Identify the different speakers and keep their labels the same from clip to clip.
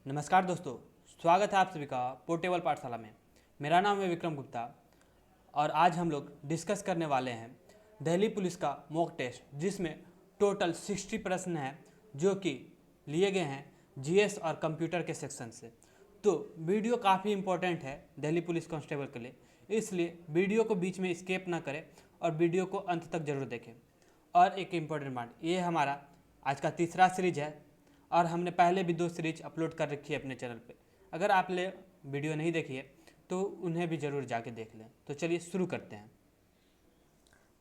Speaker 1: नमस्कार दोस्तों, स्वागत है आप सभी का पोर्टेबल पाठशाला में। मेरा नाम है विक्रम गुप्ता और आज हम लोग डिस्कस करने वाले हैं दिल्ली पुलिस का मॉक टेस्ट, जिसमें टोटल 60 प्रश्न हैं जो कि लिए गए हैं जीएस और कंप्यूटर के सेक्शन से। तो वीडियो काफ़ी इंपॉर्टेंट है दिल्ली पुलिस कांस्टेबल के लिए, इसलिए वीडियो को बीच में स्किप ना करें और वीडियो को अंत तक जरूर देखें। और एक इम्पॉर्टेंट बात, ये हमारा आज का तीसरा सीरीज है और हमने पहले भी 2 सीरीज अपलोड कर रखी है अपने चैनल पे। अगर आपने वीडियो नहीं देखी है तो उन्हें भी ज़रूर जाके देख लें। तो चलिए शुरू करते हैं।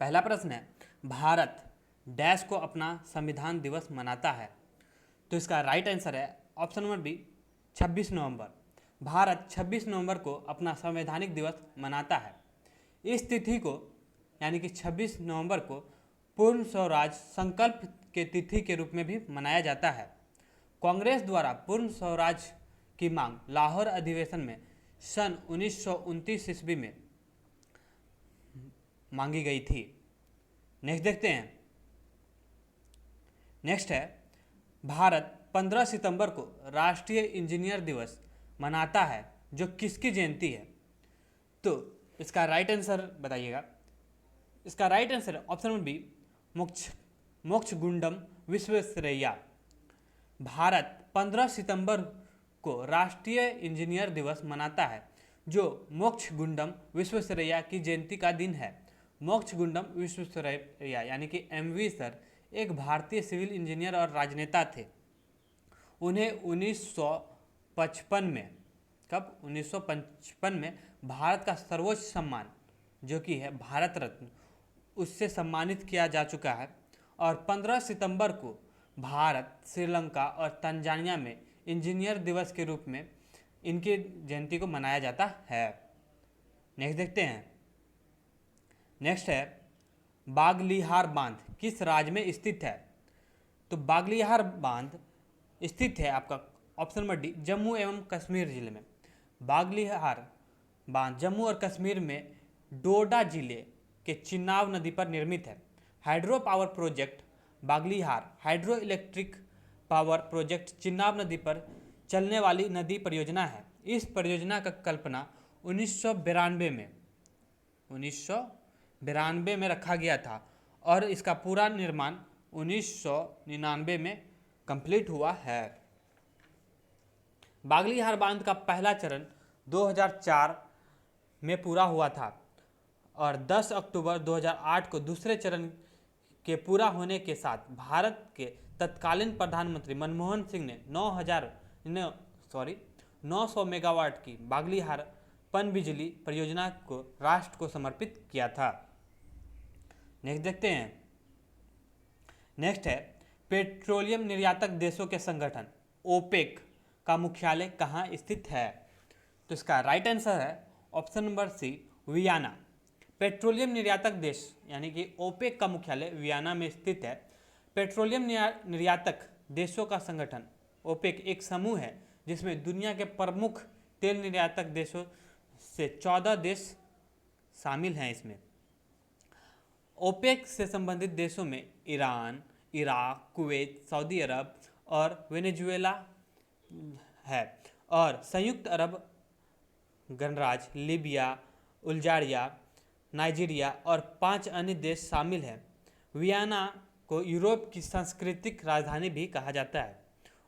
Speaker 1: पहला प्रश्न है, भारत डैश को अपना संविधान दिवस मनाता है। तो इसका राइट आंसर है ऑप्शन नंबर बी, 26 नवंबर। भारत 26 नवंबर को अपना संवैधानिक दिवस मनाता है। इस तिथि को यानी कि 26 नवंबर को पूर्ण स्वराज संकल्प के तिथि के रूप में भी मनाया जाता है। कांग्रेस द्वारा पूर्ण स्वराज की मांग लाहौर अधिवेशन में सन 1929 ईस्वी में मांगी गई थी। नेक्स्ट देखते हैं। नेक्स्ट है, भारत 15 सितंबर को राष्ट्रीय इंजीनियर दिवस मनाता है, जो किसकी जयंती है। तो इसका राइट आंसर बताइएगा। इसका राइट आंसर है option number B, Mokshagundam Visvesvaraya. Bharat 15 सितंबर को राष्ट्रीय इंजीनियर दिवस मनाता है, जो मोक्षगुंडम विश्वेश्वरैया की जयंती का दिन है। मोक्षगुंडम विश्वेश्वरैया यानी कि एमवी सर एक भारतीय सिविल इंजीनियर और राजनेता थे। उन्हें 1955 में 1955 में भारत का सर्वोच्च सम्मान जो कि है भारत रत्न, उससे सम्मानित किया जा चुका है। और 15 सितंबर को भारत, श्रीलंका और तंजानिया में इंजीनियर दिवस के रूप में इनकी जयंती को मनाया जाता है। नेक्स्ट देखते हैं। नेक्स्ट है, बागलिहार बांध किस राज्य में स्थित है। तो बागलिहार बांध स्थित है आपका ऑप्शन नंबर डी, जम्मू एवं कश्मीर जिले में। बागलिहार बांध जम्मू और कश्मीर में डोडा जिले के चिनाब नदी पर निर्मित है। Hydro power project Baglihar hydro electric power project Chenab नदी पर चलने वाली नदी परियोजना है। इस परियोजना का कल्पना 1992 में रखा गया था और इसका पूरा निर्माण 1999 में कंप्लीट हुआ है। बागलिहार बांध का पहला चरण 2004 में पूरा हुआ था और 10 अक्टूबर 2008 को दूसरे चरण के पूरा होने के साथ भारत के तत्कालीन प्रधानमंत्री मनमोहन सिंह ने 900 मेगावाट की बागलिहार पनबिजली परियोजना को राष्ट्र को समर्पित किया था। नेक्स्ट देखते हैं। नेक्स्ट है, पेट्रोलियम निर्यातक देशों के संगठन ओपेक का मुख्यालय कहाँ स्थित है। तो इसका राइट आंसर है option number C, Vienna. Petroleum निर्यातक देश यानी कि ओपेक का मुख्यालय वियना में स्थित है। पेट्रोलियम निर्यातक देशों का संगठन ओपेक एक समूह है जिसमें दुनिया के प्रमुख तेल निर्यातक देशों से 14 देश शामिल हैं। इसमें ओपेक से संबंधित देशों में ईरान, इराक, कुवैत, सऊदी अरब और वेनेजुएला है और संयुक्त अरब गणराज्य, लीबिया, अल्जीरिया, नाइजीरिया और 5 अन्य देश शामिल हैं। वियना को यूरोप की सांस्कृतिक राजधानी भी कहा जाता है।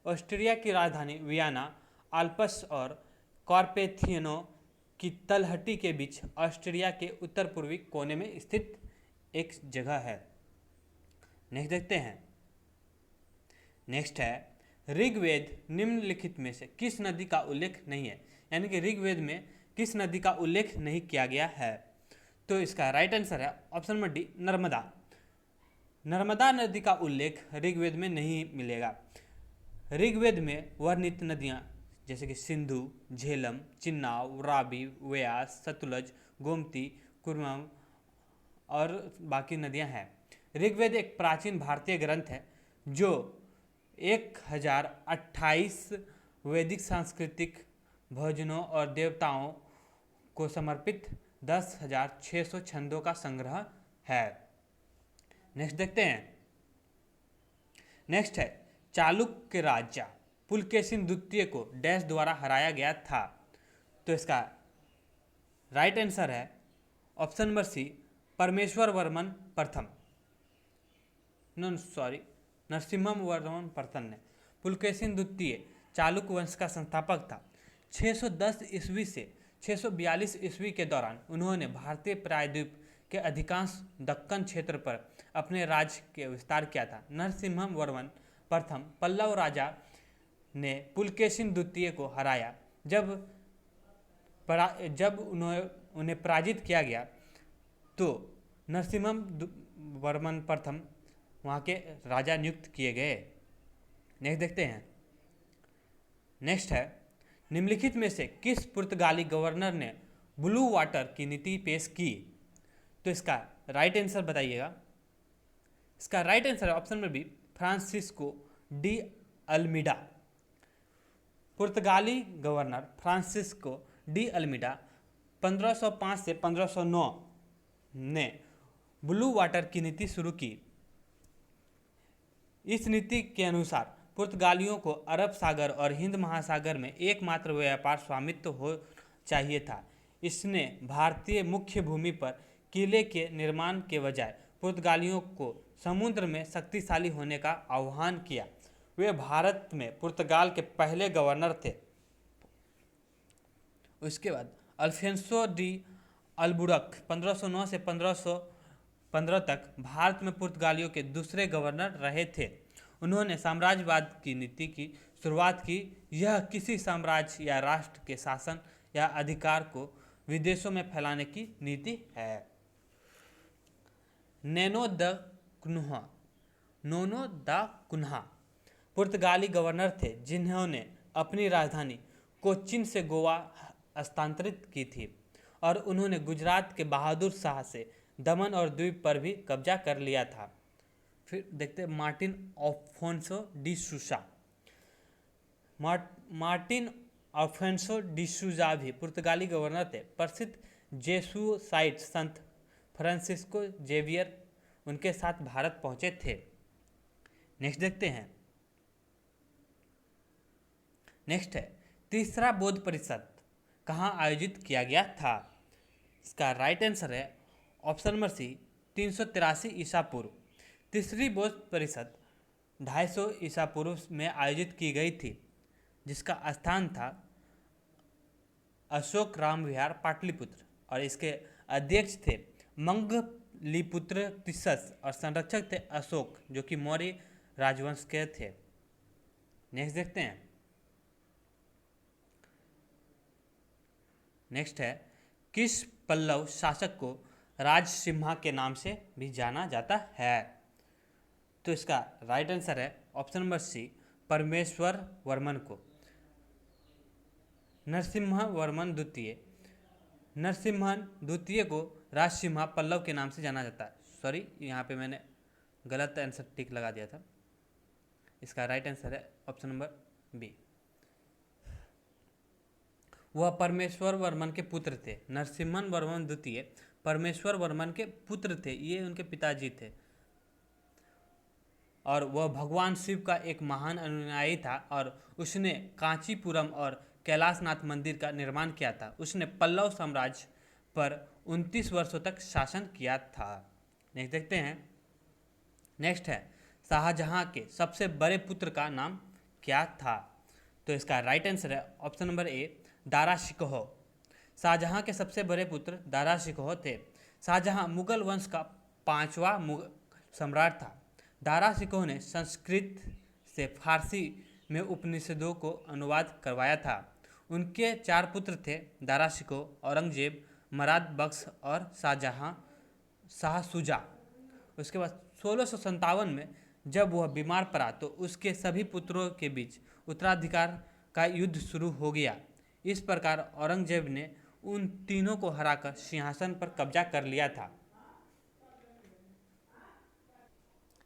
Speaker 1: ऑस्ट्रिया की राजधानी वियना आल्प्स और कार्पेथियनो की तलहटी के बीच ऑस्ट्रिया के उत्तर पूर्वी कोने में स्थित एक जगह है। नेक्स्ट देखते हैं। नेक्स्ट है, ऋग्वेद निम्नलिखित में से किस नदी का उल्लेख नहीं है, यानी कि ऋग्वेद में किस नदी का उल्लेख नहीं किया गया है। तो इसका राइट आंसर है option number D, Narmada. Narmada नदी का उल्लेख ऋग्वेद में नहीं मिलेगा। ऋग्वेद में वर्णित नदियां जैसे कि सिंधु, झेलम, चिन्नाव, रावी, व्यास, सतलज, गोमती, कुरमाम और बाकी नदियां हैं। ऋग्वेद एक प्राचीन भारतीय ग्रंथ है जो 1028 वैदिक सांस्कृतिक भजनों और देवताओं को समर्पित 10,600 छंदों का संग्रह है। नेक्स्ट देखते हैं। नेक्स्ट है, चालुक्य राजा पुलकेशिन द्वितीय को डैश द्वारा हराया गया था। तो इसका राइट आंसर है ऑप्शन नंबर सी, परमेश्वर वर्मन प्रथम। नरसिम्हम वर्मन प्रथम ने। पुलकेशिन द्वितीय चालुक्य वंश का संस्थापक था। 610 ईस्वी से 642 ईस्वी के दौरान उन्होंने भारतीय प्रायद्वीप के अधिकांश दक्कन क्षेत्र पर अपने राज्य के विस्तार किया था। नरसिम्हम वर्मन प्रथम पल्लव राजा ने पुलकेशिन द्वितीय को हराया। जब उन्हें पराजित किया गया तो नरसिम्हम वर्मन प्रथम वहाँ के राजा नियुक्त किए गए। नेक्स्ट देखते हैं। नेक्स्ट है, निम्नलिखित में से किस पुर्तगाली गवर्नर ने ब्लू वाटर की नीति पेश की? तो इसका राइट आंसर बताइएगा। इसका राइट आंसर है option number B, Francisco de Almeida. पुर्तगाली गवर्नर फ्रांसिस्को डी अल्मीडा 1505 से 1509 ने ब्लू वाटर की नीति शुरू की। इस नीति के अनुसार पुर्तगालियों को अरब सागर और हिंद महासागर में एकमात्र व्यापार स्वामित्व हो चाहिए था। इसने भारतीय मुख्य भूमि पर किले के निर्माण के बजाय पुर्तगालियों को समुद्र में शक्तिशाली होने का आह्वान किया। वे भारत में पुर्तगाल के पहले गवर्नर थे। उसके बाद अल्फोंसो डी अल्बुकर्क 1509 से 1515 तक भारत में पुर्तगालियों के दूसरे गवर्नर रहे थे। उन्होंने साम्राज्यवाद की नीति की शुरुआत की। यह किसी साम्राज्य या राष्ट्र के शासन या अधिकार को विदेशों में फैलाने की नीति है। नोनो दा कुन्हा पुर्तगाली गवर्नर थे जिन्होंने अपनी राजधानी कोच्चिन से गोवा हस्तांतरित की थी और उन्होंने गुजरात के बहादुर शाह से दमन और द्वीप पर भी कब्जा कर लिया था। फिर देखते हैं Martin Alfonso D सूसा। Martin Alfonso D सूसा भी पुर्तगाली गवर्नर थे। प्रसिद्ध जेसुसाइट संत फ्रांसिस्को जेवियर उनके साथ भारत पहुंचे थे। नेक्स्ट देखते हैं। नेक्स्ट है, तीसरा बौद्ध परिषद कहाँ आयोजित किया गया था? इसका राइट आंसर है ऑप्शन नंबर सी, 383 ईसा पूर्व। तीसरी बौद्ध परिषद 250 ईसा पूर्व में आयोजित की गई थी, जिसका स्थान था अशोक राम विहार पाटलिपुत्र और इसके अध्यक्ष थे मंगलीपुत्र तिस्सस और संरक्षक थे अशोक, जो कि मौर्य राजवंश के थे। नेक्स्ट देखते हैं। नेक्स्ट है, किस पल्लव शासक को राजसिम्हा के नाम से भी जाना जाता है? तो इसका राइट आंसर है ऑप्शन नंबर सी, परमेश्वर वर्मन को। नरसिम्हा वर्मन द्वितीय। नरसिम्हन द्वितीय को राजसिम्हा पल्लव के नाम से जाना जाता है। सॉरी, यहाँ पे मैंने गलत आंसर टिक लगा दिया था। इसका राइट आंसर है ऑप्शन नंबर बी। वह परमेश्वर वर्मन के पुत्र थे। नरसिम्हन वर्मन द्वितीय परमेश्वर वर्मन के पुत्र थे, ये उनके पिताजी थे और वह भगवान शिव का एक महान अनुयायी था और उसने कांचीपुरम और कैलाशनाथ मंदिर का निर्माण किया था। उसने पल्लव साम्राज्य पर 29 वर्षों तक शासन किया था। नेक्स्ट देखते हैं। नेक्स्ट है, शाहजहां के सबसे बड़े पुत्र का नाम क्या था? तो इसका राइट आंसर है option number A, Dara Shikoh. Shahjahan के सबसे बड़े पुत्र दारा शिकोह थे। शाहजहां मुगल वंश का 5वां सम्राट था। दारा शिकोह ने संस्कृत से फारसी में उपनिषदों को अनुवाद करवाया था। उनके 4 पुत्र थे, दारा शिकोह, औरंगजेब, मराद बख्श और शाह शुजा। उसके बाद 1657 में जब वह बीमार पड़ा तो उसके सभी पुत्रों के बीच उत्तराधिकार का युद्ध शुरू हो गया। इस प्रकार औरंगजेब ने उन तीनों को हराकर सिंहासन पर कब्जा कर लिया था।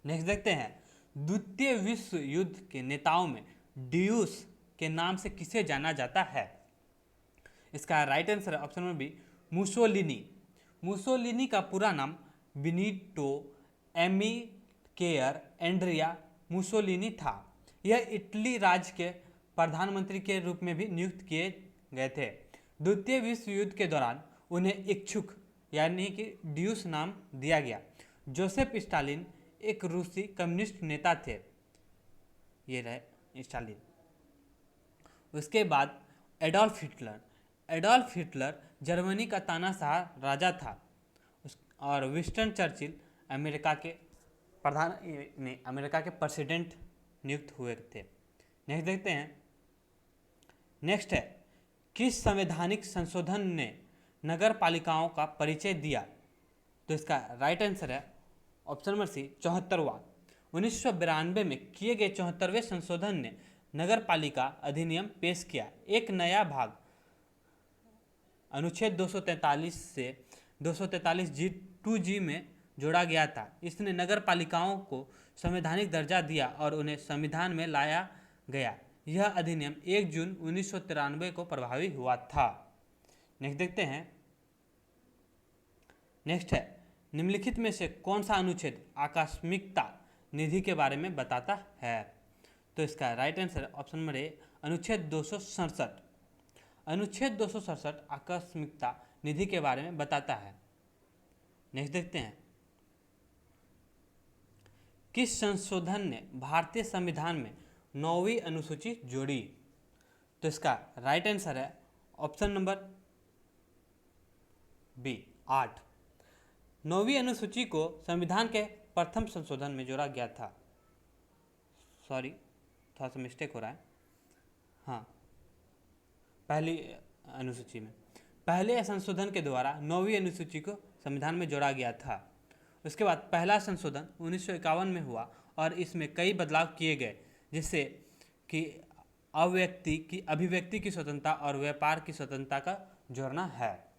Speaker 1: नेक्स्ट देखते हैं, द्वितीय विश्व युद्ध के नेताओं में ड्यूस के नाम से किसे जाना जाता है? इसका राइट आंसर है option number B, Mussolini. Mussolini का पूरा नाम बेनिटो एमिलियो एंड्रिया मुसोलिनी था। यह इटली राज्य के प्रधानमंत्री के रूप में भी नियुक्त किए गए थे। द्वितीय विश्व युद्ध के दौरान उन्हें इच्छुक यानी कि ड्यूस नाम दिया गया। जोसेफ स्टालिन एक रूसी कम्युनिस्ट नेता थे। ये रहे स्टालिन। उसके बाद एडोल्फ हिटलर जर्मनी का तानाशाह राजा था। और विंस्टन चर्चिल अमेरिका के प्रेसिडेंट नियुक्त हुए थे। नेक्स्ट देखते हैं। नेक्स्ट है, किस संवैधानिक संशोधन ने नगर पालिकाओं का परिचय दिया? तो इसका राइट आंसर है ऑप्शन नंबर सी, 74वां। 1992 में किए गए 74वें संशोधन ने नगर पालिका अधिनियम पेश किया। एक नया भाग अनुच्छेद 243 से 243(2)(g) में जोड़ा गया था। इसने नगर पालिकाओं को संवैधानिक दर्जा दिया और उन्हें संविधान में लाया गया। यह अधिनियम 1 जून 1993 को प्रभावी हुआ था। नेक्स्ट देखते हैं। नेक्स्ट है, निम्नलिखित में से कौन सा अनुच्छेद आकस्मिकता निधि के बारे में बताता है? तो इसका राइट आंसर ऑप्शन नंबर ए, अनुच्छेद 267। अनुच्छेद 267 आकस्मिकता निधि के बारे में बताता है। नेक्स्ट देखते हैं। किस संशोधन ने भारतीय संविधान में 9वीं अनुसूची जोड़ी? तो इसका राइट आंसर है ऑप्शन नंबर बी, 8। 9वीं अनुसूची को संविधान के प्रथम संशोधन में जोड़ा गया था। सॉरी, थोड़ा सा मिस्टेक हो रहा है। हाँ, पहली अनुसूची में पहले संशोधन के द्वारा 9वीं अनुसूची को संविधान में जोड़ा गया था। उसके बाद पहला संशोधन 1951 में हुआ और इसमें कई बदलाव किए गए, जिससे कि अभिव्यक्ति की स्वतंत्रता और व्यापार की स्वतंत्रता का जोड़ना है।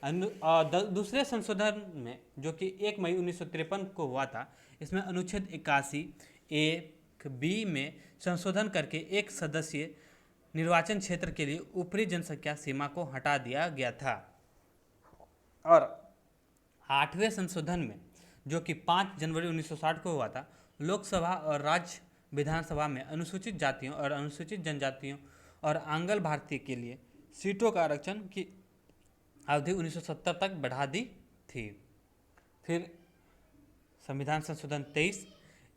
Speaker 1: दूसरे संशोधन में, जो कि 1 मई 1953 को हुआ था, इसमें अनुच्छेद 81(a)(b) में संशोधन करके एक सदस्यीय निर्वाचन क्षेत्र के लिए ऊपरी जनसंख्या सीमा को हटा दिया गया था। और 8वें संशोधन में, जो कि 5 जनवरी 1960 को हुआ था, लोकसभा और राज्य विधानसभा में अनुसूचित जातियों और अनुसूचित जनजातियों और आंग्ल भारतीय के लिए सीटों का आरक्षण की अवधि 1970 तक बढ़ा दी थी। फिर संविधान संशोधन 23,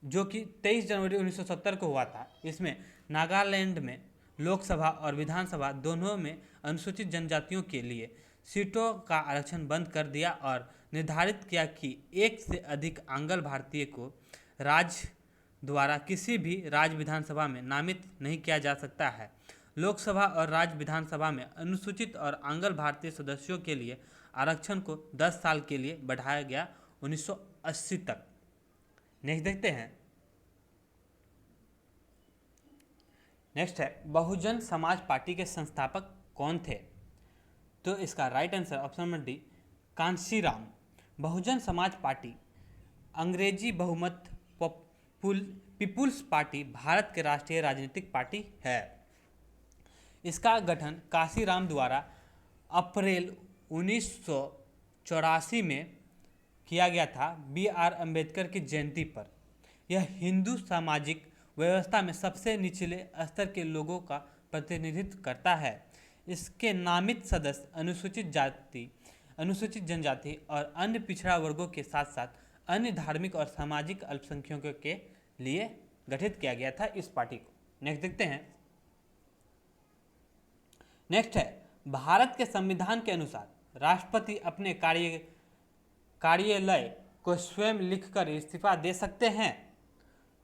Speaker 1: जो कि 23 जनवरी 1970 को हुआ था, इसमें नागालैंड में लोकसभा और विधानसभा दोनों में अनुसूचित जनजातियों के लिए सीटों का आरक्षण बंद कर दिया और निर्धारित किया कि एक से अधिक आंग्ल भारतीय को राज्य द्वारा किसी भी राज्य विधानसभा में नामित नहीं किया जा सकता है। लोकसभा और राज्य विधानसभा में अनुसूचित और आंग्ल भारतीय सदस्यों के लिए आरक्षण को 10 साल के लिए बढ़ाया गया 1980 तक। नेक्स्ट देखते हैं। नेक्स्ट है, बहुजन समाज पार्टी के संस्थापक कौन थे? तो इसका right answer option number D, Kanshiram. Bahujan Samaj party अंग्रेजी बहुमत पीपुल्स पार्टी भारत के राष्ट्रीय राजनीतिक पार्टी है। इसका गठन कांशीराम द्वारा अप्रैल 1984 में किया गया था, BR अम्बेडकर की जयंती पर। यह हिंदू सामाजिक व्यवस्था में सबसे निचले स्तर के लोगों का प्रतिनिधित्व करता है। इसके नामित सदस्य अनुसूचित जनजाति और अन्य पिछड़ा वर्गों के साथ साथ अन्य धार्मिक और सामाजिक अल्पसंख्यकों के लिए गठित किया गया था इस पार्टी को। नेक्स्ट देखते हैं। नेक्स्ट है, भारत के संविधान के अनुसार राष्ट्रपति अपने कार्यालय को स्वयं लिखकर इस्तीफा दे सकते हैं।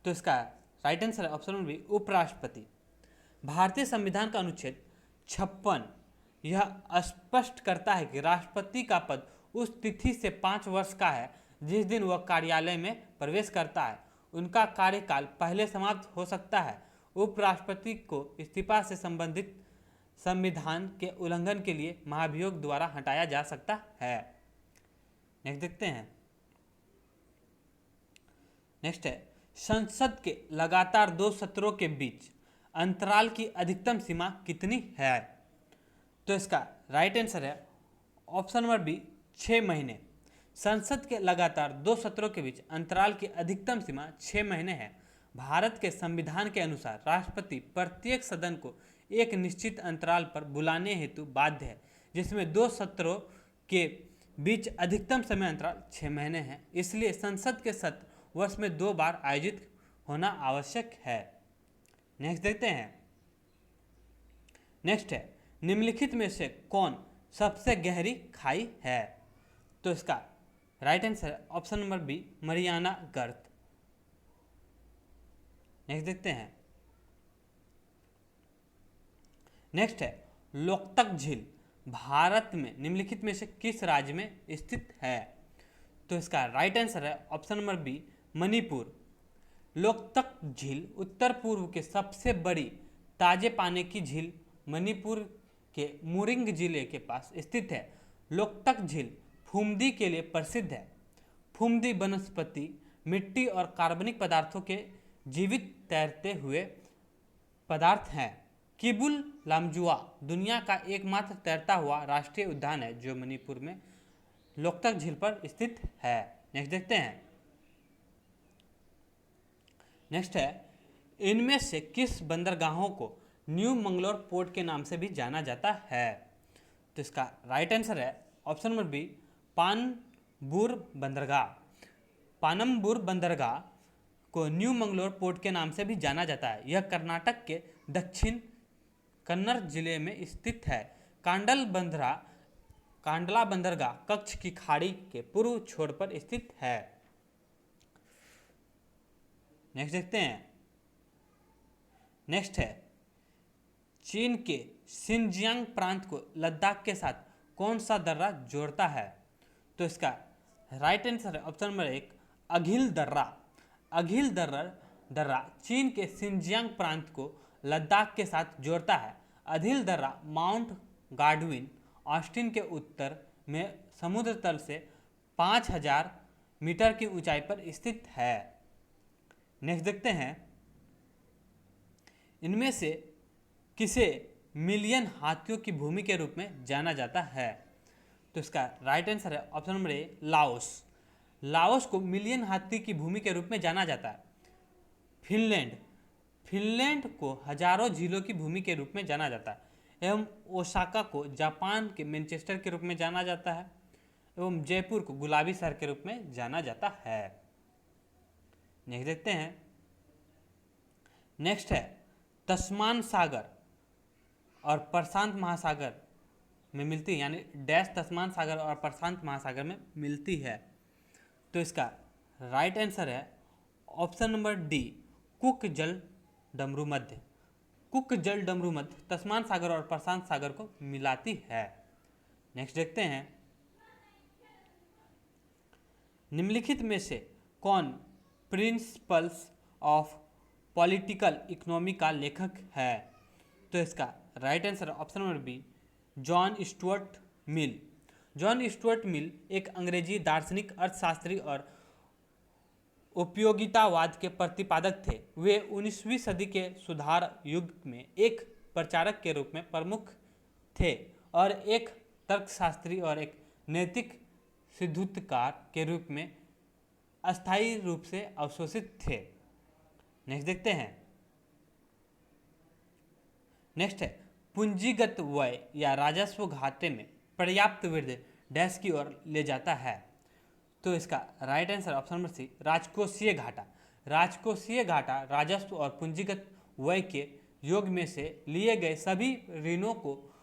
Speaker 1: तो इसका राइट आंसर है ऑप्शन नंबर बी, उपराष्ट्रपति। भारतीय संविधान का अनुच्छेद 56 यह स्पष्ट करता है कि राष्ट्रपति का पद उस तिथि से 5 वर्ष का है जिस दिन वह कार्यालय में प्रवेश करता है। उनका कार्यकाल पहले समाप्त हो सकता है। उपराष्ट्रपति को इस्तीफा से संबंधित संविधान के उल्लंघन के लिए महाभियोग द्वारा हटाया जा सकता है। नेक्स्ट देखते हैं। नेक्स्ट है, संसद के लगातार 2 सत्रों के बीच अंतराल की अधिकतम सीमा कितनी है? तो इसका राइट आंसर है ऑप्शन नंबर बी, 6 महीने। संसद के लगातार 2 सत्रों के बीच अंतराल की अधिकतम सीमा 6 महीने है। भारत के संविधान के अनुसार राष्ट्रपति प्रत्येक सदन को एक निश्चित अंतराल पर बुलाने हेतु बाध्य है, जिसमें 2 सत्रों के बीच अधिकतम समय अंतराल 6 महीने है। इसलिए संसद के सत्र वर्ष में 2 बार आयोजित होना आवश्यक है। नेक्स्ट देखते हैं। नेक्स्ट है, निम्नलिखित में से कौन सबसे गहरी खाई है? तो इसका right answer option number B, Mariana गर्त। नेक्स्ट देखते हैं। नेक्स्ट है, लोकतक झील भारत में निम्नलिखित में से किस राज्य में स्थित है? तो इसका राइट आंसर है option number B, Manipur. Loktak झील उत्तर पूर्व के सबसे बड़ी ताजे पानी की झील मणिपुर के मुरिंग जिले के पास स्थित है। लोकतक झील फुमदी के लिए प्रसिद्ध है। फुमदी वनस्पति, मिट्टी और कार्बनिक पदार्थों के जीवित तैरते हुए पदार्थ हैं। किबुल लामजुआ दुनिया का एकमात्र तैरता हुआ राष्ट्रीय उद्यान है जो मणिपुर में लोकतक झील पर स्थित है। नेक्स्ट देखते हैं। नेक्स्ट है, इनमें से किस बंदरगाहों को न्यू मंगलोर पोर्ट के नाम से भी जाना जाता है? तो इसका राइट आंसर है ऑप्शन नंबर बी, पानम्बूर बंदरगाह। पानम्बूर बंदरगाह को न्यू मंगलोर पोर्ट के नाम से भी जाना जाता है। यह कर्नाटक के दक्षिण कन्नड़ जिले में स्थित है। कांडला बंदरगाह कच्छ की खाड़ी के पूर्व छोर पर स्थित है। नेक्स्ट देखते हैं। नेक्स्ट है, चीन के शिनजियांग प्रांत को लद्दाख के साथ कौन सा दर्रा जोड़ता है? तो इसका राइट आंसर है ऑप्शन नंबर 1, अघिल दर्रा। अघिल दर्रा चीन के शिनजियांग प्रांत को लद्दाख के साथ जोड़ता है। अघिल दर्रा माउंट गार्डविन ऑस्टिन के उत्तर में समुद्र तल से 5000 मीटर की ऊंचाई पर स्थित है। नेक्स्ट देखते हैं। इनमें से किसे मिलियन हाथियों की भूमि के रूप में जाना जाता है? तो इसका राइट आंसर है ऑप्शन नंबर ए, लाओस। लाओस को मिलियन हाथी की भूमि के रूप में जाना जाता है। फिनलैंड को हजारों झीलों की भूमि के रूप में जाना जाता है। एवं ओसाका को जापान के मैनचेस्टर के रूप में जाना जाता है। एवं जयपुर को गुलाबी शहर के रूप में जाना जाता है। नेक्स्ट देखते हैं। नेक्स्ट है, तस्मान सागर और प्रशांत महासागर में मिलती है, यानी डैश तस्मान सागर और प्रशांत महासागर में मिलती है। तो इसका राइट आंसर है ऑप्शन नंबर डी, कुक जल डमरू मध्य। कुक जल डमरू मध्य तस्मान सागर और प्रशांत सागर को मिलाती है। नेक्स्ट देखते हैं। निम्नलिखित में से कौन प्रिंसिपल्स ऑफ पॉलिटिकल इकोनॉमी का लेखक है? तो इसका right answer option number B, John Stuart Mill. John Stuart Mill एक अंग्रेजी दार्शनिक, अर्थशास्त्री और उपयोगितावाद के प्रतिपादक थे। वे 19वीं सदी के सुधार युग में एक प्रचारक के रूप में प्रमुख थे और एक तर्कशास्त्री और एक नैतिक सिद्धांतकार के रूप में अस्थायी रूप से अवशोषित थे। नेक्स्ट देखते हैं। नेक्स्ट है, पूंजीगत व्यय या राजस्व घाटे में पर्याप्त वृद्धि डैश की ओर ले जाता है। तो इसका right answer option number C, राजकोषीय घाटा। राजकोषीय घाटा राजस्व और पूंजीगत व्यय के योग में से लिए गए सभी ऋणों को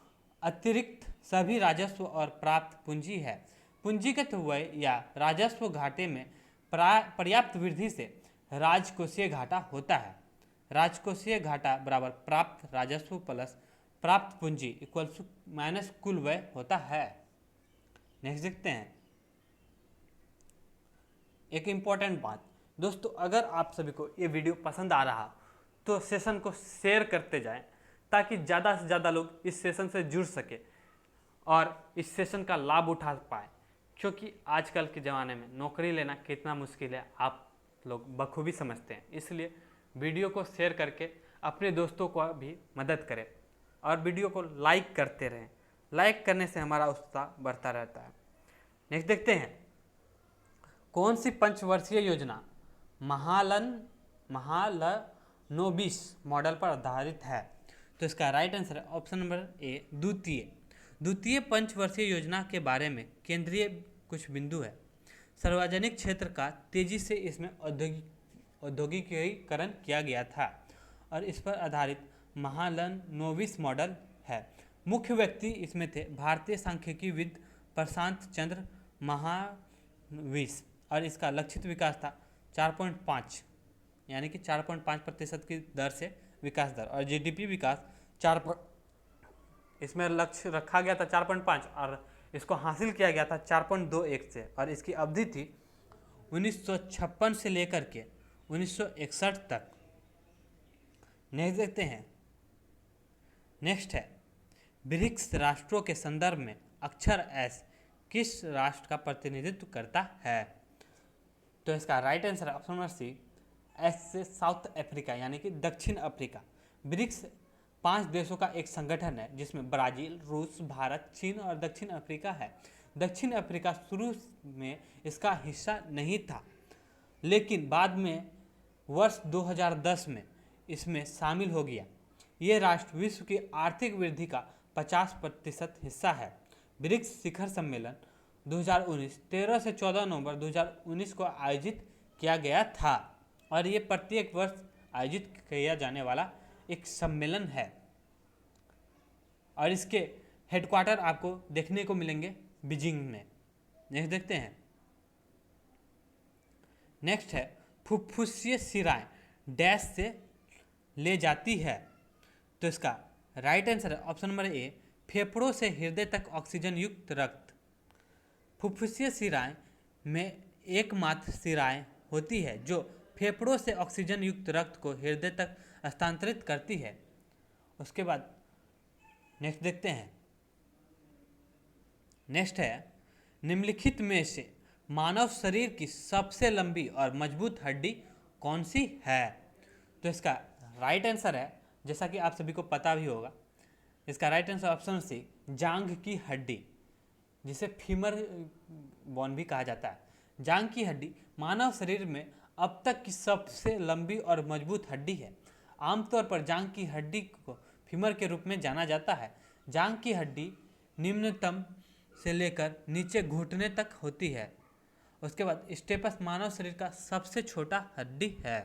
Speaker 1: अतिरिक्त सभी राजस्व और प्राप्त पूंजी है। पूंजीगत व्यय या राजस्व घाटे में पर्याप्त वृद्धि से राजकोषीय घाटा होता है। राजकोषीय घाटा बराबर प्राप्त राजस्व प्लस प्राप्त पूंजी इक्वल माइनस कुल व्यय होता है। नेक्स्ट देखते हैं। एक इम्पॉर्टेंट बात दोस्तों, अगर आप सभी को ये वीडियो पसंद आ रहा तो सेशन को शेयर करते जाएं ताकि ज़्यादा से ज़्यादा लोग इस सेशन से जुड़ सके और इस सेशन का लाभ उठा पाए, क्योंकि आजकल के ज़माने में नौकरी लेना कितना मुश्किल है आप लोग बखूबी समझते हैं। इसलिए वीडियो को शेयर करके अपने दोस्तों को भी मदद करें और वीडियो को लाइक करते रहें। लाइक करने से हमारा उत्साह बढ़ता रहता है। नेक्स्ट देखते हैं। कौन सी पंचवर्षीय योजना महालन महालनोबिस मॉडल पर आधारित है। तो इसका राइट आंसर है ऑप्शन नंबर ए, द्वितीय। द्वितीय पंचवर्षीय योजना के बारे में केंद्रीय कुछ बिंदु है। सार्वजनिक क्षेत्र का तेजी से इसमें औद्योगिकीकरण किया गया था और इस पर आधारित महालनोबिस मॉडल है। मुख्य व्यक्ति इसमें थे भारतीय सांख्यिकी विद प्रशांत चंद्र महालनोबिस और इसका लक्षित विकास था 4.5 यानी कि 4.5% की दर से विकास दर और जीडीपी विकास 4 इसमें लक्ष्य रखा गया था 4.5 और इसको हासिल किया गया था 4.21 से और इसकी अवधि थी 1956 से लेकर के 1961 तक। नेक्स्ट देखते हैं। नेक्स्ट है ब्रिक्स राष्ट्रों के संदर्भ में अक्षर एस किस राष्ट्र का प्रतिनिधित्व करता है? तो इसका right answer option number C, S से साउथ अफ्रीका यानी कि दक्षिण अफ्रीका। ब्रिक्स 5 देशों का एक संगठन है जिसमें ब्राज़ील, रूस, भारत, चीन और दक्षिण अफ्रीका है। दक्षिण अफ्रीका शुरू में इसका हिस्सा नहीं था, लेकिन बाद में वर्ष 2010 में इसमें शामिल हो गया। ये राष्ट्र विश्व की आर्थिक वृद्धि का 50% हिस्सा है। ब्रिक्स शिखर सम्मेलन 2019 13 से 14 नवंबर 2019 को आयोजित किया गया था और ये प्रत्येक वर्ष आयोजित किया जाने वाला एक सम्मेलन है और इसके हेडक्वार्टर आपको देखने को मिलेंगे बीजिंग में। नेक्स्ट देखते हैं। नेक्स्ट है फुफ्फुसीय शिराएं डैश से ले जाती है। तो इसका राइट आंसर है ऑप्शन नंबर ए, फेफड़ों से हृदय तक ऑक्सीजन युक्त रक्त। फुफ्फुसीय शिराएं में एकमात्र शिराएं होती है जो फेफड़ों से ऑक्सीजन युक्त रक्त को हृदय तक हस्तांतरित करती है। उसके बाद नेक्स्ट देखते हैं। नेक्स्ट है निम्नलिखित में से मानव शरीर की सबसे लंबी और मजबूत हड्डी कौन सी है? तो इसका राइट आंसर है, जैसा कि आप सभी को पता भी होगा, इसका राइट आंसर ऑप्शन सी, जांघ की हड्डी, जिसे फीमर बोन भी कहा जाता है। जांघ की हड्डी मानव शरीर में अब तक की सबसे लंबी और मजबूत हड्डी है। आमतौर पर जांघ की हड्डी को फीमर के रूप में जाना जाता है। जांघ की हड्डी निम्नतम से लेकर नीचे घुटने तक होती है। उसके बाद स्टेपस मानव शरीर का सबसे छोटा हड्डी है।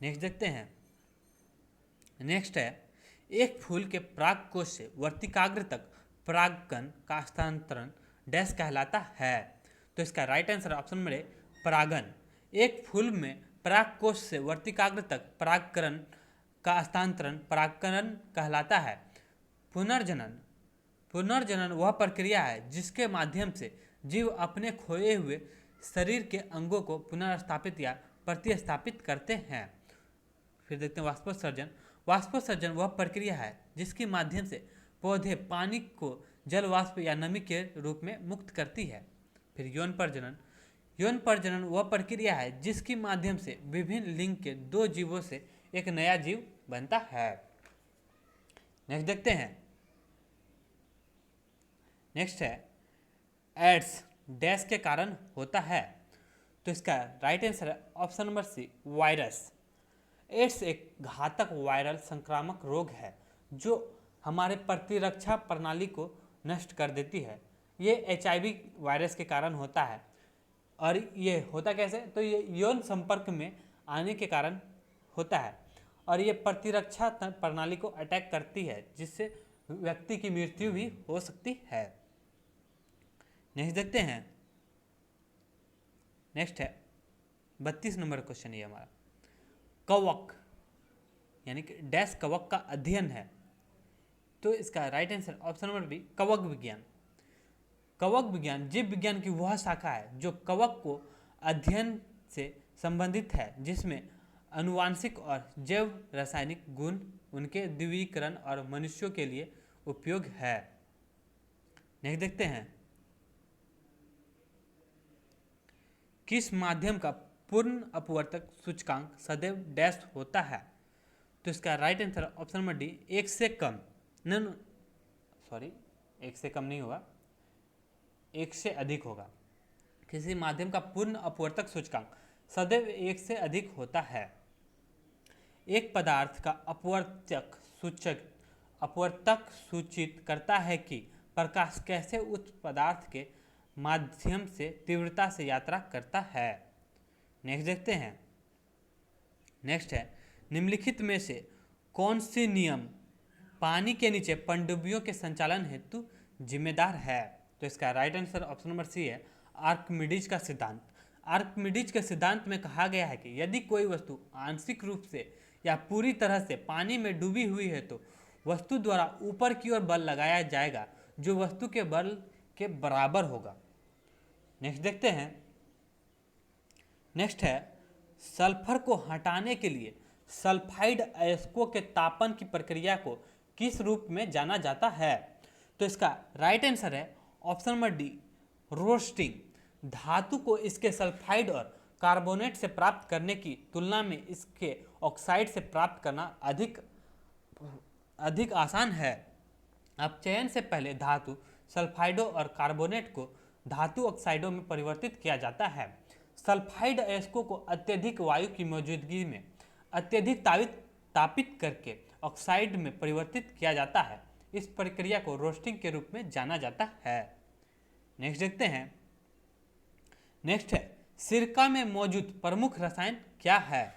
Speaker 1: नेक्स्ट देखते हैं। नेक्स्ट है एक फूल के परागकोश से वर्तिकाग्र तक परागकण का हस्तांतरण डैश कहलाता है। तो इसका राइट आंसर ऑप्शन में परागन। एक फूल में परागकोश से वर्तिकाग्र तक परागकण का हस्तांतरण परागकण कहलाता है। पुनर्जनन वह प्रक्रिया है जिसके माध्यम से जीव अपने खोए हुए शरीर के अंगों को पुनर्स्थापित या प्रतिस्थापित करते हैं। फिर देखते हैं वाष्पोत्सर्जन। वाष्पोत्सर्जन वह प्रक्रिया है जिसके माध्यम से पौधे पानी को जल वाष्प या नमी के रूप में मुक्त करती है। फिर यौन प्रजनन। यौन प्रजनन वह प्रक्रिया है जिसके माध्यम से विभिन्न लिंग के 2 जीवों से एक नया जीव बनता है। नेक्स्ट देखते हैं। नेक्स्ट है एड्स डैश के कारण होता है। तो इसका राइट आंसर है option number C, virus. AIDS एक घातक वायरल संक्रामक रोग है जो हमारे प्रतिरक्षा प्रणाली को नष्ट कर देती है। ये HIV वायरस के कारण होता है और ये होता कैसे? तो ये यौन संपर्क में आने के कारण होता है और ये प्रतिरक्षा प्रणाली को अटैक करती है जिससे व्यक्ति की मृत्यु भी हो सकती है। नेक्स्ट देखते हैं। नेक्स्ट है 32 नंबर क्वेश्चन ये हमारा। कवक यानी कि डैश कवक का अध्ययन है। तो इसका right answer option number B, कवक विज्ञान। कवक विज्ञान जीव विज्ञान की वह शाखा है जो कवक को अध्ययन से संबंधित है, जिसमें आनुवांशिक और जैव रासायनिक गुण, उनके द्विवीकरण और मनुष्यों के लिए उपयोग है। नेक्स्ट देखते हैं। किस माध्यम का पूर्ण अपवर्तक सूचकांक सदैव डैश होता है? तो इसका right answer option number D, 1 से कम। सॉरी 1 से कम नहीं होगा, 1 से अधिक होगा। किसी माध्यम का पूर्ण अपवर्तक सूचकांक सदैव एक से अधिक होता है। एक पदार्थ का अपवर्तक सूचित करता है कि प्रकाश कैसे उस पदार्थ के माध्यम से तीव्रता से यात्रा करता है। नेक्स्ट देखते हैं। नेक्स्ट है, निम्नलिखित में से कौन सी नियम पानी के नीचे पनडुब्बियों के संचालन हेतु जिम्मेदार है? तो इसका right answer option number C है, आर्किमिडीज का सिद्धांत। आर्किमिडीज के सिद्धांत में कहा गया है कि यदि कोई वस्तु आंशिक रूप से या पूरी तरह से पानी में डूबी हुई है तो वस्तु द्वारा ऊपर की ओर बल लगाया जाएगा जो वस्तु के बल के बराबर होगा। नेक्स्ट देखते हैं। नेक्स्ट है, सल्फर को हटाने के लिए सल्फाइड अयस्कों के तापन की प्रक्रिया को किस रूप में जाना जाता है? तो इसका राइट आंसर है ऑप्शन नंबर डी, रोस्टिंग। धातु को इसके सल्फाइड और कार्बोनेट से प्राप्त करने की तुलना में इसके ऑक्साइड से प्राप्त करना अधिक आसान है। अब चयन से पहले धातु सल्फाइडों और कार्बोनेट को धातु ऑक्साइडों में परिवर्तित किया जाता है। सल्फाइड अयस्कों को अत्यधिक वायु की मौजूदगी में अत्यधिक तापित करके ऑक्साइड में परिवर्तित किया जाता है। इस प्रक्रिया को रोस्टिंग के रूप में जाना जाता है। नेक्स्ट देखते हैं। नेक्स्ट है, सिरका में मौजूद प्रमुख रसायन क्या है?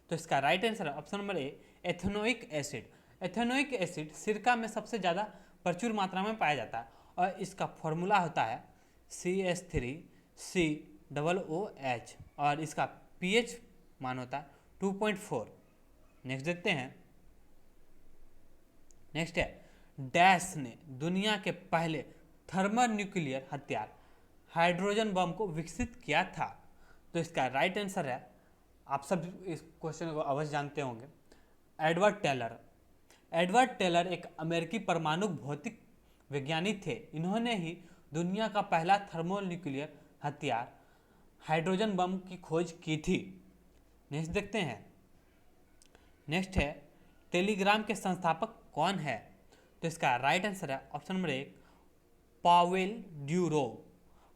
Speaker 1: तो इसका राइट आंसर है ऑप्शन नंबर ए, एथेनोइक एसिड। एथेनोइक एसिड सिरका में सबसे ज़्यादा प्रचुर मात्रा में पाया जाता है और इसका फॉर्मूला होता है CH3COOH और इसका pH मान होता है 2.4। नेक्स्ट देखते हैं। नेक्स्ट है, डैश ने दुनिया के पहले थर्मोन्यूक्लियर हथियार हाइड्रोजन बम को विकसित किया था? तो इसका राइट आंसर है, आप सब इस क्वेश्चन को अवश्य जानते होंगे, एडवर्ड टेलर। एडवर्ड टेलर एक अमेरिकी परमाणु भौतिक विज्ञानी थे। इन्होंने ही दुनिया का पहला थर्मोन्यूक्लियर हथियार हाइड्रोजन बम की खोज की थी। नेक्स्ट देखते हैं। नेक्स्ट है, टेलीग्राम के संस्थापक कौन है? तो इसका राइट आंसर है ऑप्शन नंबर एक, Pavel Durov.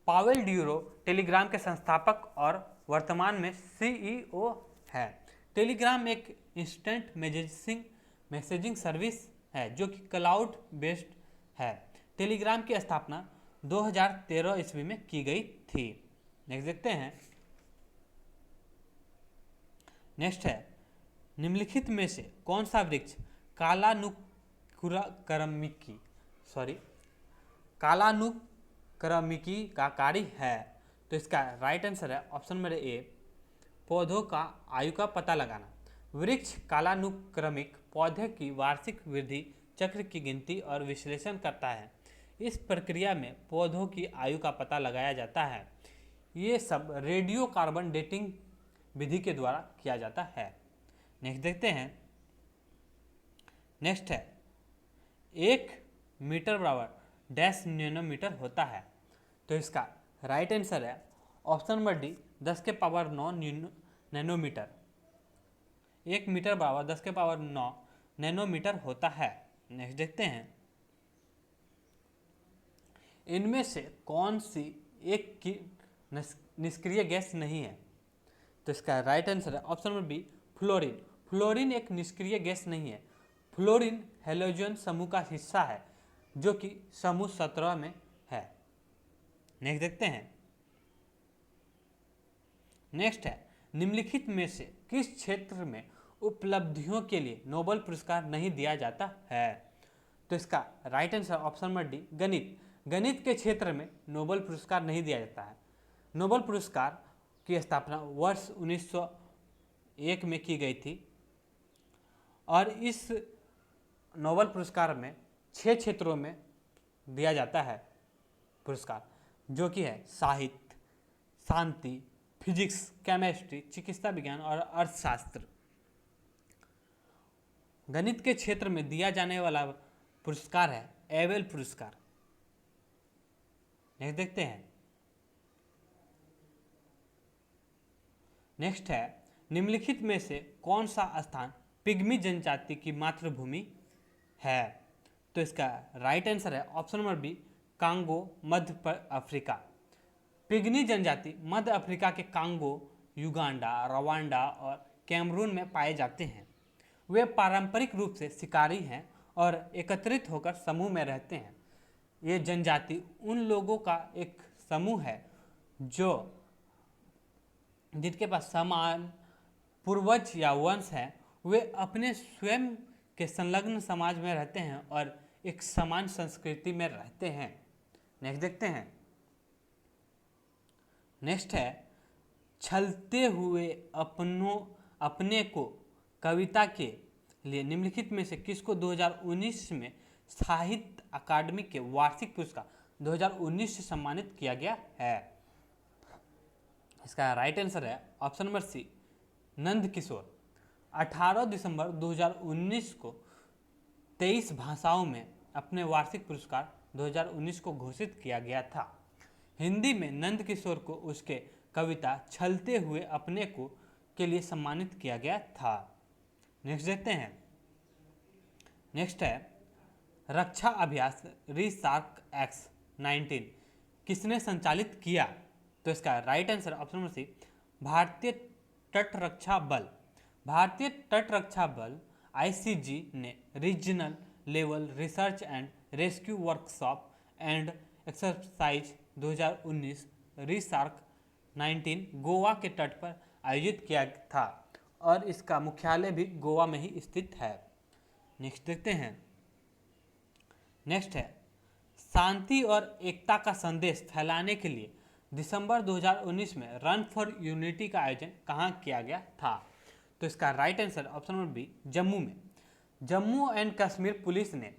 Speaker 1: Pavel Durov Telegram के संस्थापक और वर्तमान में CEO है। टेलीग्राम एक इंस्टेंट मैसेजिंग सर्विस है जो कि क्लाउड बेस्ड है। टेलीग्राम की स्थापना 2013 ईस्वी में की गई थी। नेक्स्ट देखते हैं। नेक्स्ट है, निम्नलिखित में से कौन सा वृक्ष कालानुक्रमिकी का कार्य है? तो इसका राइट आंसर है ऑप्शन नंबर ए, पौधों का आयु का पता लगाना। वृक्ष कालानुक्रमिक पौधे की वार्षिक वृद्धि चक्र की गिनती और विश्लेषण करता है। इस प्रक्रिया में पौधों की आयु का पता लगाया जाता है। ये सब रेडियो कार्बन डेटिंग विधि के द्वारा किया जाता है। नेक्स्ट देखते हैं। नेक्स्ट है, 1 मीटर बराबर डैश नैनोमीटर होता है? तो इसका राइट आंसर है option number D, 10⁹ nanometre. 1 metre बराबर 10⁹ नैनोमीटर होता है। नेक्स्ट देखते हैं। इनमें से कौन सी एक की निष्क्रिय गैस नहीं है? तो इसका राइट आंसर है option number B, fluorine. Fluorine एक निष्क्रिय गैस नहीं है। फ्लोरीन हैलोजन समूह का हिस्सा है जो कि समूह 17 में है। नेक्स्ट देखते हैं। नेक्स्ट है, निम्नलिखित में से किस क्षेत्र में उपलब्धियों के लिए नोबेल पुरस्कार नहीं दिया जाता है? तो इसका right answer option number D, गणित। गणित के क्षेत्र में नोबेल पुरस्कार नहीं दिया जाता है। नोबेल पुरस्कार की स्थापना वर्ष 1901 में की गई थी और इस नोबेल पुरस्कार में 6 क्षेत्रों में दिया जाता है पुरस्कार, जो कि है साहित्य, शांति, फिजिक्स, केमिस्ट्री, चिकित्सा विज्ञान और अर्थशास्त्र। गणित के क्षेत्र में दिया जाने वाला पुरस्कार है एबेल पुरस्कार। नेक्स्ट देखते हैं। नेक्स्ट है, निम्नलिखित में से कौन सा स्थान पिग्मी जनजाति की मातृभूमि है? तो इसका राइट आंसर है ऑप्शन नंबर बी, कांगो, मध्य अफ्रीका। पिग्मी जनजाति मध्य अफ्रीका के कांगो युगांडा, रवांडा और कैमरून में पाए जाते हैं। वे पारंपरिक रूप से शिकारी हैं और एकत्रित होकर समूह में रहते हैं। ये जनजाति उन लोगों का एक समूह है जो जिनके पास समान पूर्वज या वंश हैं। वे अपने स्वयं के संलग्न समाज में रहते हैं और एक समान संस्कृति में रहते हैं। नेक्स्ट देखते हैं। नेक्स्ट है छलते हुए अपने को कविता के लिए निम्नलिखित में से किसको 2019 में साहित्य अकादमी के वार्षिक पुरस्कार 2019 से सम्मानित किया गया है? इसका राइट आंसर है ऑप्शन नंबर सी, नंद किशोर। 18 दिसंबर 2019 को 23 भाषाओं में अपने वार्षिक पुरस्कार 2019 को घोषित किया गया था। हिंदी में नंद किशोर को उसके कविता छलते हुए अपने को के लिए सम्मानित किया गया था। नेक्स्ट देखते हैं। नेक्स्ट है रक्षा अभ्यास रीसार्क एक्स 19 किसने संचालित किया? तो इसका right answer option number C, भारतीय तट रक्षा बल। भारतीय तट रक्षा बल ICG ने regional level research and rescue workshop and exercise 2019 रीसार्क 19 Goa के तट पर आयोजित किया था और इसका मुख्यालय भी गोवा में ही स्थित है। नेक्स्ट देखते हैं। नेक्स्ट है शांति और एकता का संदेश फैलाने के लिए दिसंबर 2019 में रन फॉर यूनिटी का आयोजन कहाँ किया गया था? तो इसका right answer option number B, Jammu में। जम्मू एंड कश्मीर पुलिस ने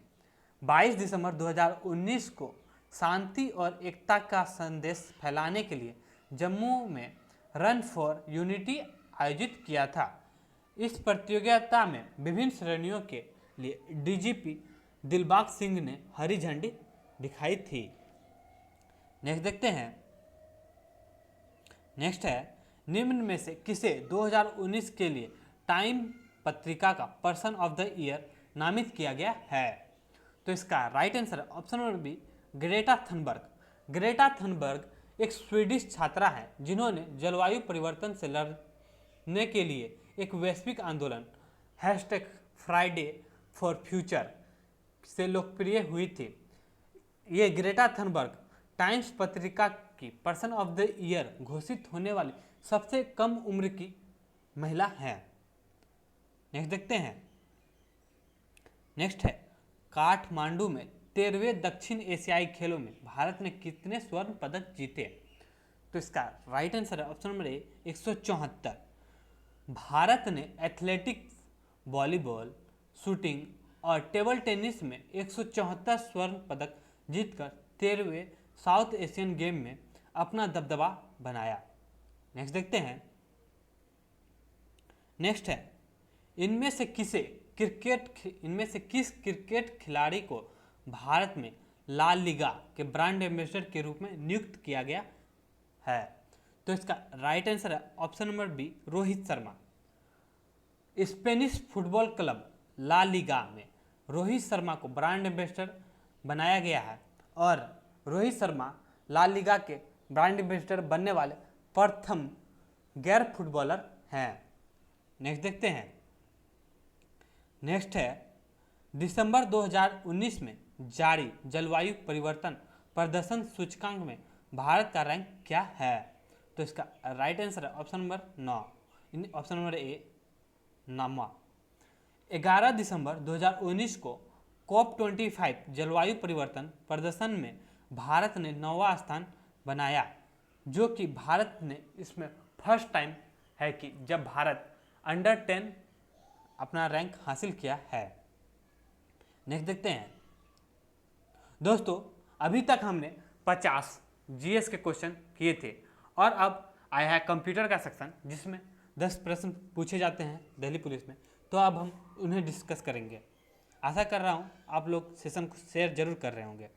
Speaker 1: 22 दिसंबर 2019 को शांति और एकता का संदेश फैलाने के लिए जम्मू में रन फॉर यूनिटी आयोजित किया था। इस प्रतियोगिता में विभिन्न श्रेणियों के लिए DGP दिलबाग सिंह ने हरी झंडी दिखाई थी। नेक्स्ट देखते हैं। नेक्स्ट है निम्न में से किसे 2019 के लिए टाइम पत्रिका का पर्सन ऑफ द ईयर नामित किया गया है? तो इसका right answer option number B, Greta Thunberg. Greta Thunberg एक स्वीडिश छात्रा है जिन्होंने जलवायु परिवर्तन से लड़ने के लिए एक वैश्विक आंदोलन #फ्राइडे फॉर फ्यूचर से लोकप्रिय हुई थी। ये ग्रेटा थनबर्ग टाइम्स पत्रिका की पर्सन ऑफ द ईयर घोषित होने वाली सबसे कम उम्र की महिला है। नेक्स्ट देखते हैं। नेक्स्ट है काठमांडू में 13वें दक्षिण एशियाई खेलों में भारत ने कितने स्वर्ण पदक जीते? तो इसका राइट आंसर है ऑप्शन नंबर ए, 174। भारत ने एथलेटिक्स, वॉलीबॉल, शूटिंग और टेबल टेनिस में 174 स्वर्ण पदक जीतकर 13वें साउथ एशियन गेम में अपना दबदबा बनाया। नेक्स्ट देखते हैं। नेक्स्ट है इनमें से किस क्रिकेट खिलाड़ी को भारत में ला लीगा के ब्रांड एम्बेसडर के रूप में नियुक्त किया गया है? तो इसका राइट आंसर है option number B, Rohit Sharma. Spanish football club La Liga में रोहित शर्मा को ब्रांड एम्बेसडर बनाया गया है और रोहित शर्मा ला लीगा के ब्रांड एम्बेसडर बनने वाले प्रथम गैर फुटबॉलर हैं। नेक्स्ट देखते हैं। नेक्स्ट है दिसंबर 2019 में जारी जलवायु परिवर्तन प्रदर्शन सूचकांक में भारत का रैंक क्या है? तो इसका राइट आंसर है ऑप्शन नंबर 9, ऑप्शन नंबर ए, नामा। 11 दिसंबर 2019 को COP25 जलवायु परिवर्तन प्रदर्शन में भारत ने 9वां स्थान बनाया, जो कि भारत ने इसमें फर्स्ट टाइम है कि जब भारत अंडर 10 अपना रैंक हासिल किया है। नेक्स्ट देखते हैं। दोस्तों अभी तक हमने 50 GS के क्वेश्चन किए थे और अब आया है कंप्यूटर का सेक्शन जिसमें 10 प्रश्न पूछे जाते हैं दिल्ली पुलिस में, तो अब हम उन्हें डिस्कस करेंगे। आशा कर रहा हूँ आप लोग सेशन को शेयर जरूर कर रहे होंगे,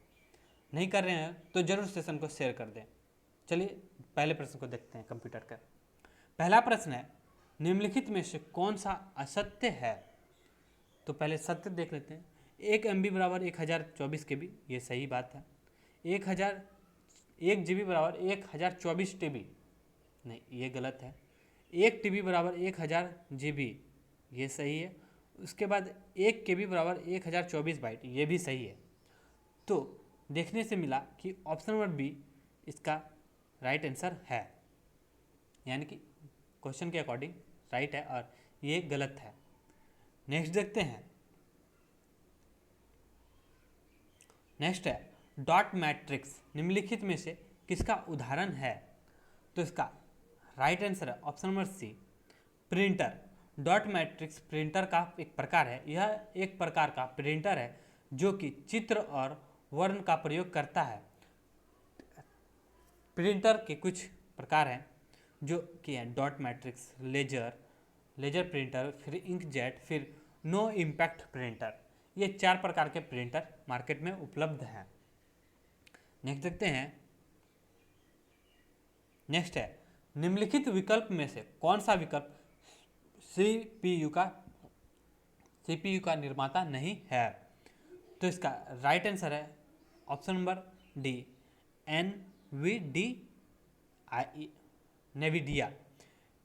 Speaker 1: नहीं कर रहे हैं तो जरूर सेशन को शेयर कर दें। चलिए पहले प्रश्न को देखते हैं कंप्यूटर का। पहला प्रश्न है निम्नलिखित में से कौन सा असत्य है? तो पहले सत्य देख लेते हैं। 1 MB बराबर 1024 KB, ये सही बात है। 1 GB बराबर 1024 TB, नहीं ये गलत है। 1 TB बराबर 1000 GB, ये सही है। उसके बाद 1 KB बराबर 1024 बाइट, ये भी सही है। तो देखने से मिला कि ऑप्शन नंबर बी इसका राइट आंसर है, यानी कि क्वेश्चन के अकॉर्डिंग राइट है और ये गलत है। नेक्स्ट देखते हैं। नेक्स्ट है डॉट मैट्रिक्स निम्नलिखित में से किसका उदाहरण है? तो इसका राइट आंसर है option number C, printer. Dot matrix printer का एक प्रकार है। यह एक प्रकार का प्रिंटर है जो कि चित्र और वर्ण का प्रयोग करता है। प्रिंटर के कुछ प्रकार हैं जो कि हैं डॉट मैट्रिक्स, लेजर प्रिंटर, फिर इंकजेट, फिर नो इम्पैक्ट प्रिंटर। ये 4 प्रकार के प्रिंटर मार्केट में उपलब्ध हैं। नेक्स्ट देखते हैं। नेक्स्ट है निम्नलिखित विकल्प में से कौन सा विकल्प सीपीयू का निर्माता नहीं है? तो इसका राइट आंसर है ऑप्शन नंबर डी,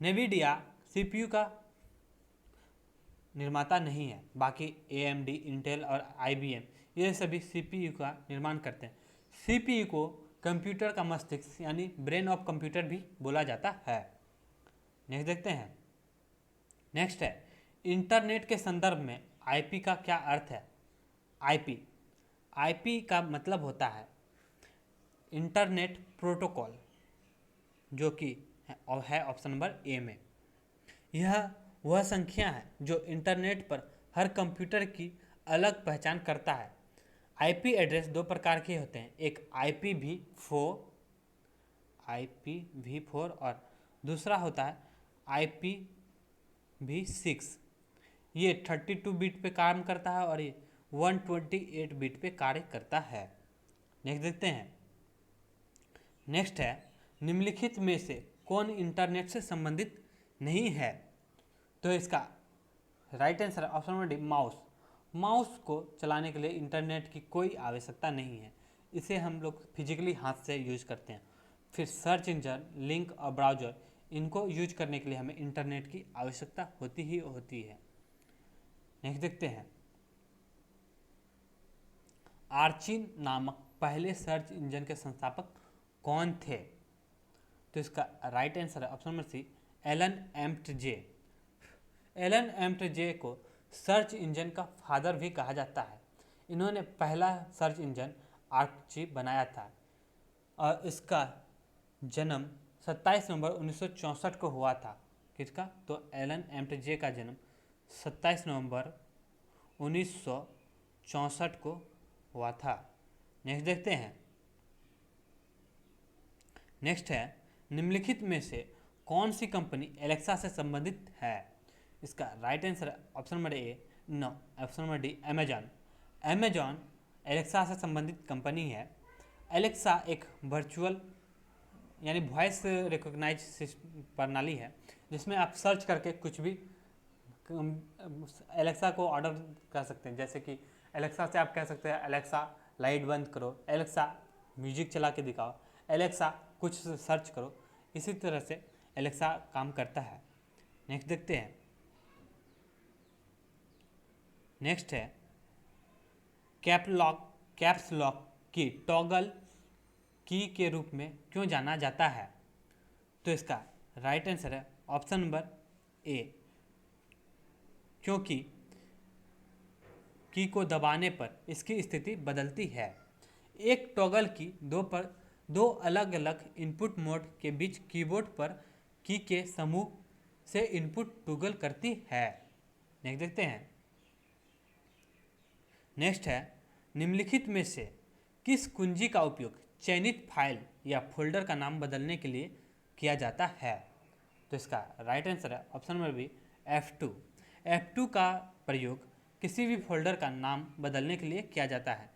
Speaker 1: नेविडिया सीपीयू का निर्माता नहीं है। बाकी AMD, इंटेल और IBM ये सभी सीपीयू का निर्माण करते हैं। सीपीयू को कंप्यूटर का मस्तिष्क यानी ब्रेन ऑफ कंप्यूटर भी बोला जाता है। नेक्स्ट देखते हैं। नेक्स्ट है इंटरनेट के संदर्भ में IP का क्या अर्थ है? IP का मतलब होता है इंटरनेट प्रोटोकॉल, जो कि है ऑप्शन नंबर ए में। यह वह संख्या है जो इंटरनेट पर हर कंप्यूटर की अलग पहचान करता है। IP एड्रेस 2 प्रकार के होते हैं, एक IPv4 और दूसरा होता है IPv6। ये 32 बिट पे काम करता है और ये 128 बिट पे कार्य करता है। नेक्स्ट देखते हैं। नेक्स्ट है निम्नलिखित में से कौन इंटरनेट से संबंधित नहीं है? तो इसका right answer option number D, mouse को चलाने के लिए इंटरनेट की कोई आवश्यकता नहीं है। इसे हम लोग फिजिकली हाथ से यूज करते हैं। फिर सर्च इंजन, लिंक और ब्राउज़र, इनको यूज करने के लिए हमें इंटरनेट की आवश्यकता होती ही होती है। नेक्स्ट देखते हैं। आर्चिन नामक पहले सर्च इंजन के संस्थापक कौन थे? तो इसका राइट आंसर है option number C, Alan Emtage. Alan Emtage को सर्च इंजन का फादर भी कहा जाता है। इन्होंने पहला सर्च इंजन आर्ची बनाया था और इसका जन्म 27 नवंबर 1964 को हुआ था। किसका? तो एलन एम्प्टजे का जन्म 27 नवंबर 1964 को हुआ था। नेक्स्ट देखते हैं। नेक्स्ट है निम्नलिखित में से कौन सी कंपनी एलेक्सा से संबंधित है? इसका right answer option number A, no, option number D, Amazon Alexa से संबंधित कंपनी है। एलेक्सा एक वर्चुअल यानी वॉइस रिकॉग्नाइज प्रणाली है जिसमें आप सर्च करके कुछ भी एलेक्सा को ऑर्डर कर सकते हैं। जैसे कि एलेक्सा से आप कह सकते हैं एलेक्सा लाइट बंद करो, एलेक्सा म्यूजिक चला के दिखाओ, एलेक्सा कुछ सर्च करो। इसी तरह से एलेक्सा काम करता है। नेक्स्ट देखते हैं। नेक्स्ट है कैप्स लॉक की टॉगल की के रूप में क्यों जाना जाता है? तो इसका राइट आंसर है ऑप्शन नंबर ए, क्योंकि की को दबाने पर इसकी स्थिति बदलती है। एक टॉगल की दो अलग अलग इनपुट मोड के बीच कीबोर्ड पर की के समूह से इनपुट टॉगल करती है। नेक्स्ट देखते हैं। नेक्स्ट है निम्नलिखित में से किस कुंजी का उपयोग चयनित फाइल या फोल्डर का नाम बदलने के लिए किया जाता है? तो इसका राइट आंसर है ऑप्शन नंबर बी, F2 का प्रयोग किसी भी फोल्डर का नाम बदलने के लिए किया जाता है।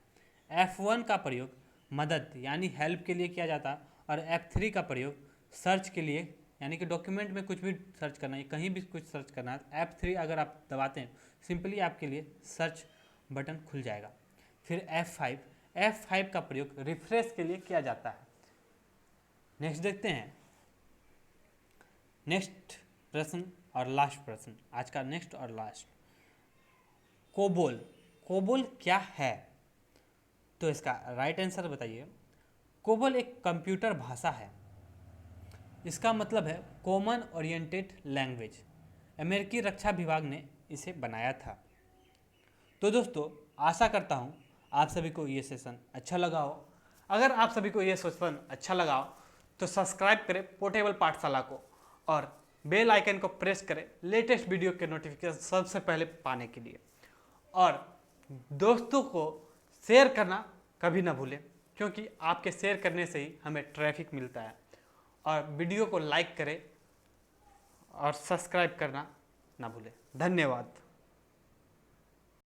Speaker 1: F1 का प्रयोग मदद यानी हेल्प के लिए किया जाता है और F3 का प्रयोग सर्च के लिए यानी कि डॉक्यूमेंट में कुछ भी सर्च करना है, कहीं भी कुछ सर्च करना है। F3 अगर आप दबाते हैं सिंपली आपके लिए सर्च बटन खुल जाएगा। फिर F5 का प्रयोग रिफ्रेश के लिए किया जाता है। नेक्स्ट देखते हैं। नेक्स्ट प्रश्न और लास्ट प्रश्न, आज का नेक्स्ट और लास्ट, कोबोल, कोबोल क्या है? तो इसका राइट आंसर बताइए। कोबोल एक कंप्यूटर भाषा है। इसका मतलब है कॉमन ओरिएंटेड लैंग्वेज। अमेरिकी रक्षा विभाग ने इसे बनाया था। तो दोस्तों, आशा करता हूँ आप सभी को ये सेशन अच्छा लगा हो। अगर आप सभी को ये सेशन अच्छा लगा हो तो सब्सक्राइब करें पोर्टेबल पाठशाला को और बेल आइकन को प्रेस करें लेटेस्ट वीडियो के नोटिफिकेशन सबसे पहले पाने के लिए। और दोस्तों को शेयर करना कभी ना भूलें, क्योंकि आपके शेयर करने से ही हमें ट्रैफिक मिलता है। और वीडियो को लाइक करें और सब्सक्राइब करना ना भूलें। धन्यवाद।